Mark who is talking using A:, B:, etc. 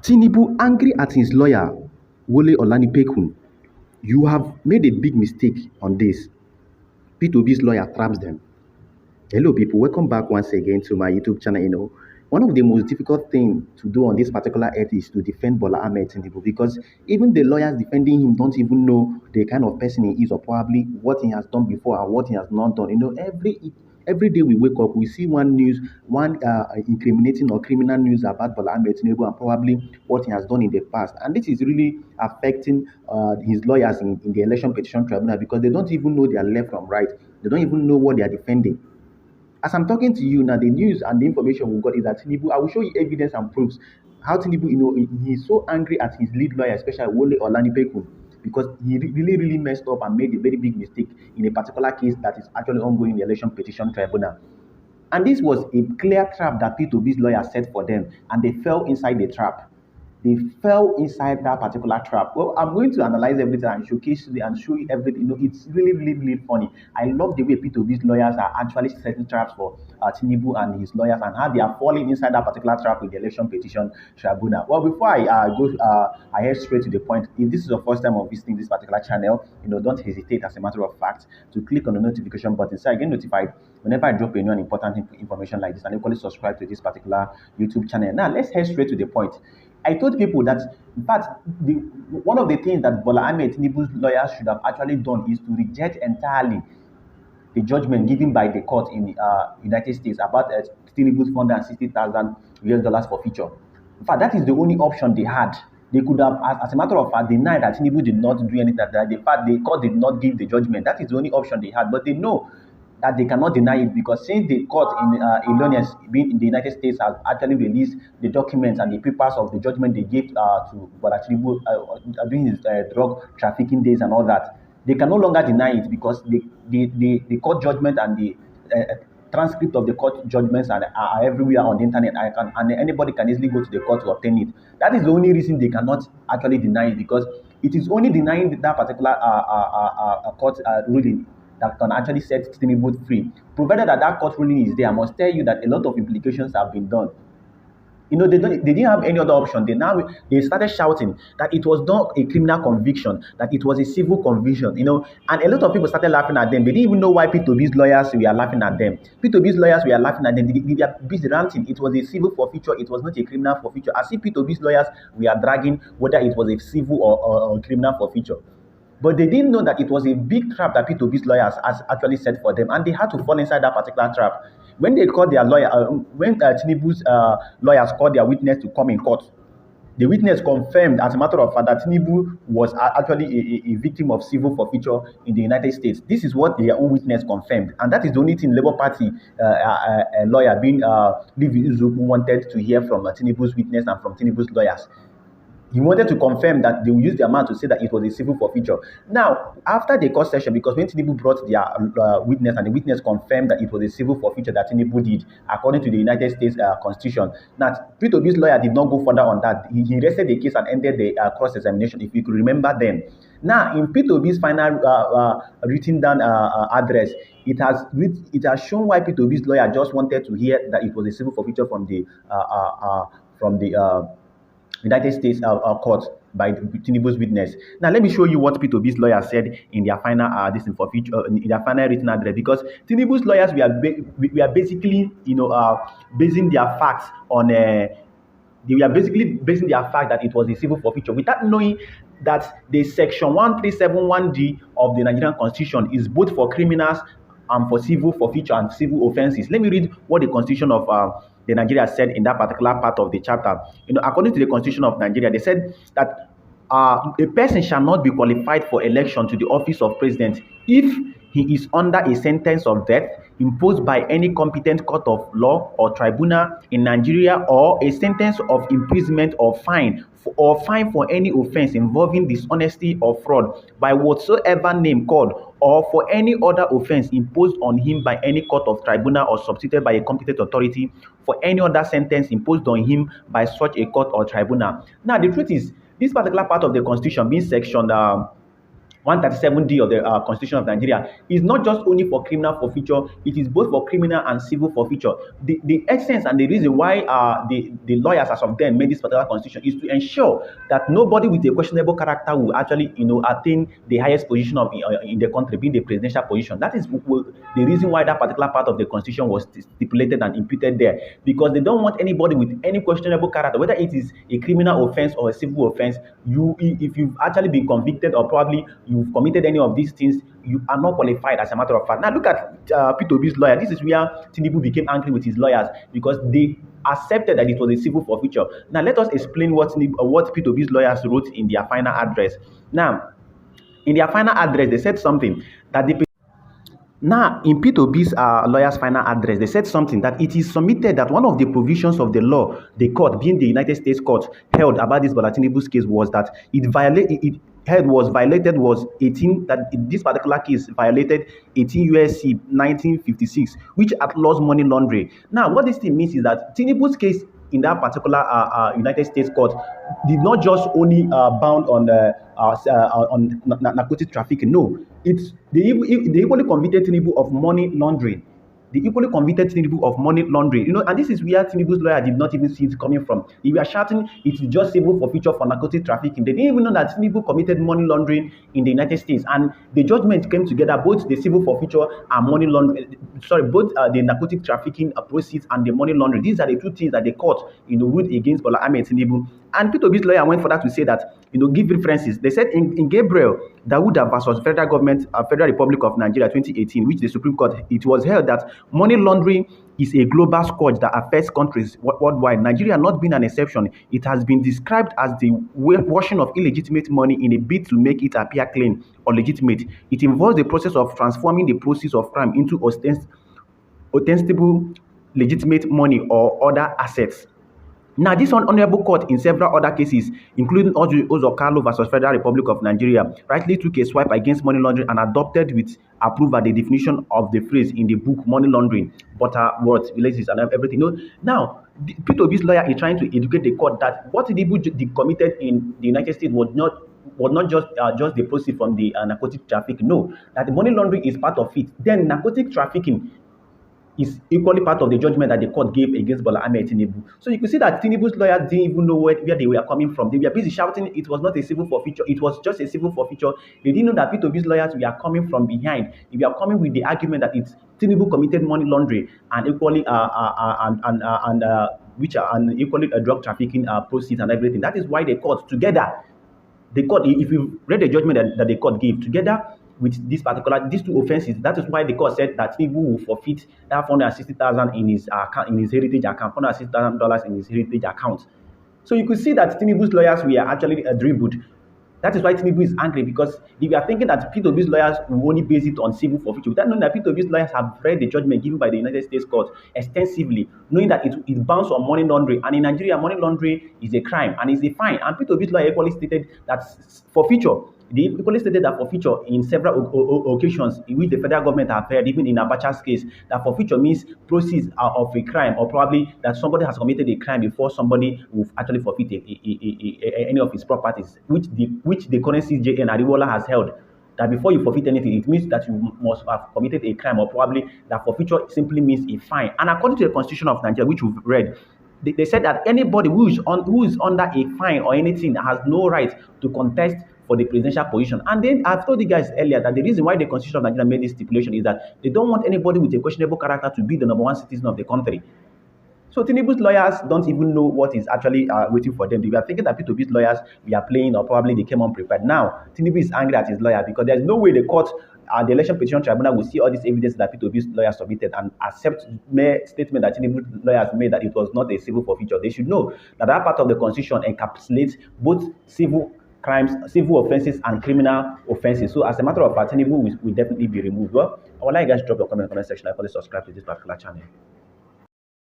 A: Tinubu angry at his lawyer, Wole Olanipekun. You have made a big mistake on this. P2B's lawyer traps them. Hello, people. Welcome back once again to my YouTube channel. One of the most difficult things to do on this particular earth is to defend Bola Ahmed Tinubu because even the lawyers defending him don't even know the kind of person he is or probably what he has done before and what he has not done. Every day we wake up, we see one incriminating or criminal news about Bola Ahmed Tinubu and probably what he has done in the past. And this is really affecting his lawyers in the election petition tribunal because they don't even know their left from right. They don't even know what they are defending. As I'm talking to you now, the news and the information we got is that Tinubu, I will show you evidence and proofs how Tinubu, he's so angry at his lead lawyer, especially Wole Olanipekun, because he really messed up and made a very big mistake in a particular case that is actually ongoing in the election petition tribunal. And this was a clear trap that P2B's lawyer set for them, and they fell inside the trap. They fell inside that particular trap. Well, I'm going to analyze everything and showcase you and show you everything. It's really funny. I love the way P2B's lawyers are actually setting traps for Tinubu and his lawyers and how they are falling inside that particular trap with the election petition tribunal. Well, before I I head straight to the point. If this is your first time of visiting this particular channel, don't hesitate, as a matter of fact, to click on the notification button so I get notified whenever I drop a new and important information like this, and equally subscribe to this particular YouTube channel. Now, let's head straight to the point. I told people that, in fact, one of the things that Bola Ahmed Tinubu's lawyers should have actually done is to reject entirely the judgment given by the court in the United States about Tinubu's $460,000 for feature. In fact, that is the only option they had. They could have, as a matter of fact, denied that Tinubu did not do anything. That the court did not give the judgment. That is the only option they had. But they know that they cannot deny it because since the court in Illinois, being in the United States, has actually released the documents and the papers of the judgment they gave to Bola Tinubu during his drug trafficking days and all that, they can no longer deny it because the court judgment and the transcript of the court judgments are everywhere on the internet. And anybody can easily go to the court to obtain it. That is the only reason they cannot actually deny it, because it is only denying that particular court ruling that can actually set Tinubu free. Provided that court ruling is there, I must tell you that a lot of implications have been done. They didn't have any other option. They started shouting that it was not a criminal conviction, that it was a civil conviction, and a lot of people started laughing at them. They didn't even know why P2B's lawyers were laughing at them. P2B's lawyers were laughing at them. They were busy ranting. It was a civil forfeiture. It was not a criminal forfeiture. As if P2B's lawyers were dragging whether it was a civil or criminal forfeiture. But they didn't know that it was a big trap that P2B's lawyers has actually set for them, and they had to fall inside that particular trap. When they called their lawyer, when Tinubu's lawyers called their witness to come in court, the witness confirmed, as a matter of fact, that Tinubu was actually a victim of civil forfeiture in the United States. This is what their own witness confirmed, and that is the only thing Labour Party lawyer being Livi Uzuku wanted to hear from Tinubu's witness and from Tinubu's lawyers. He wanted to confirm that they will use their mouth to say that it was a civil forfeiture. Now, after the court session, because when Tinubu brought their witness and the witness confirmed that it was a civil forfeiture that Tinubu did, according to the United States Constitution, now, P2B's lawyer did not go further on that. He rested the case and ended the cross-examination, if you could remember then. Now, in P2B's final written down address, it has shown why P2B's lawyer just wanted to hear that it was a civil forfeiture from the United States court by Tinubu's witness. Now, let me show you what P2B's lawyer said in their final in their final written address, because Tinubu's lawyers we are basically basing their facts on they were basically basing their fact that it was a civil forfeiture without knowing that the section 1371D of the Nigerian Constitution is both for criminals and for civil forfeiture and civil offenses. Let me read what the Constitution of the Nigeria said in that particular part of the chapter. According to the Constitution of Nigeria, they said that a person shall not be qualified for election to the office of president if he is under a sentence of death imposed by any competent court of law or tribunal in Nigeria, or a sentence of imprisonment or fine for any offense involving dishonesty or fraud by whatsoever name called, or for any other offense imposed on him by any court of tribunal or substituted by a competent authority, for any other sentence imposed on him by such a court or tribunal. Now, the truth is, this particular part of the Constitution, being section
B: 137D of the Constitution of Nigeria is not just only for criminal forfeiture, it is both for criminal and civil forfeiture. The essence and the reason why the lawyers as of then made this particular constitution is to ensure that nobody with a questionable character will actually, attain the highest position in the country, being the presidential position. That is the reason why that particular part of the constitution was stipulated and imputed there, because they don't want anybody with any questionable character, whether it is a criminal offense or a civil offense. If you've actually been convicted or probably you've committed any of these things, you are not qualified, as a matter of fact. Now look at P2B's lawyer. This is where Tinubu became angry with his lawyers, because they accepted that it was a civil forfeiture. Now let us explain what P2B's lawyers wrote in their final address. Now, in their final address, they said something that now, in P2B's lawyer's final address, they said something that it is submitted that one of the provisions of the law, the court, being the United States court, held about this Bola Tinubu's case was that was 18, that in this particular case violated 18 U.S.C. 1956, which outlaws money laundering. Now, what this thing means is that Tinubu's case in that particular United States court did not just only bound on narcotic trafficking. No, they equally convicted Tinubu of money laundering. They equally convicted Tinubu of money laundering. And this is where Tinubu's lawyer did not even see it coming from. They were shouting it is just civil forfeiture for narcotic trafficking. They didn't even know that Tinubu committed money laundering in the United States. And the judgment came together, both the civil forfeiture and money laundering. Both the narcotic trafficking proceeds and the money laundering. These are the two things that the court, ruled against Bola Ahmed Tinubu. And P2B's lawyer went further to say that, give references. They said in Gabriel Dawuda versus Federal Government, Federal Republic of Nigeria 2018, which the Supreme Court, it was held that money laundering is a global scourge that affects countries worldwide. Nigeria not being an exception. It has been described as the washing of illegitimate money in a bid to make it appear clean or legitimate. It involves the process of transforming the proceeds of crime into ostensible legitimate money or other assets. Now, this honorable court in several other cases, including Ozo Carlo versus Federal Republic of Nigeria, rightly took a swipe against money laundering and adopted with approval the definition of the phrase in the book money laundering, Butterworth, relations and everything. Now, P2B's lawyer is trying to educate the court that what Tinubu committed in the United States was not just the proceeds from the narcotic trafficking. No, that the money laundering is part of it. Then narcotic trafficking is equally part of the judgment that the court gave against Bola Ahmed Tinubu. So you could see that Tinubu's lawyers didn't even know where they were coming from. They were busy shouting it was not a civil forfeiture, it was just a civil forfeiture. They didn't know that P2B's lawyers were coming from behind. They were coming with the argument that it's Tinubu committed money laundering and equally equally drug trafficking proceeds and everything. That is why the court, if you read the judgment that the court gave together with these two offenses, that is why the court said that Tinubu will forfeit that $460,000 in his account, in his heritage account, $460,000 in his heritage account. So you could see that Tinubu's lawyers were actually dribbled. That is why Tinubu is angry, because if you are thinking that P2B's lawyers will only base it on civil forfeiture, without knowing that P2B's lawyers have read the judgment given by the United States court extensively, knowing that it bounds on money laundering, and in Nigeria, money laundering is a crime and is a fine. And P2B's lawyer equally stated that forfeiture. They equally stated that forfeiture in several occasions in which the federal government have heard, even in Abacha's case, that forfeiture means proceeds of a crime, or probably that somebody has committed a crime before somebody will actually forfeit any of his properties, which the current CJN Ariwola has held. That before you forfeit anything, it means that you must have committed a crime, or probably that forfeiture simply means a fine. And according to the Constitution of Nigeria, which we've read, they said that anybody who is under a fine or anything has no right to contest for the presidential position. And then I've told you guys earlier that the reason why the Constitution of Nigeria made this stipulation is that they don't want anybody with a questionable character to be the number one citizen of the country. So Tinubu's lawyers don't even know what is actually waiting for them. They were thinking that P2B's lawyers were playing, or probably they came unprepared. Now, Tinubu is angry at his lawyer because there's no way the court, the Election Petition Tribunal, will see all this evidence that P2B's lawyers submitted and accept mere statement that Tinubu's lawyers made that it was not a civil forfeiture. They should know that that part of the Constitution encapsulates both civil crimes, civil offenses, and criminal offenses. So as a matter of fact, Tinubu will definitely be removed. Well, I would like you guys to drop your comment in the comment section. I probably subscribe to this particular channel.